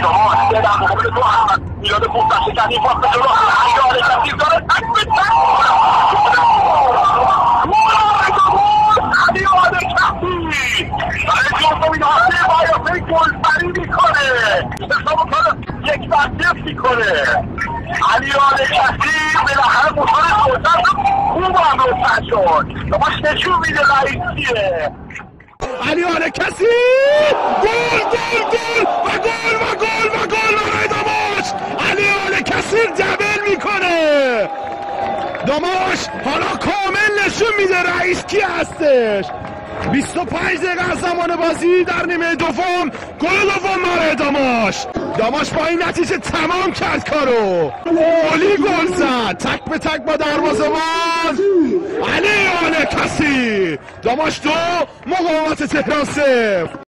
داماش در مقابل دو احمد میلاد پوستش کردی پاس به جلو علی کثیر داره تک به تک علی کثیر دومین حمله بایافه گلزنی میکنه حساب کنه 1-0 میکنه علی کثیر بالاخره موتور قدرت خوب هم روشن شد داماش نشون میده رئیسیه علی کثیر گل برای داماش علی کثیر دبل میکنه داماش حالا کامل نشون میده رئیس کی هستش 25 دقیقه از زمان بازی در نیمه دوم گل دوم برای داماش با این نتیجه تمام کرد کارو عالی گل زد تک به تک با دروازه‌بان علی کثیر داماش 2 مقاومت تهران 0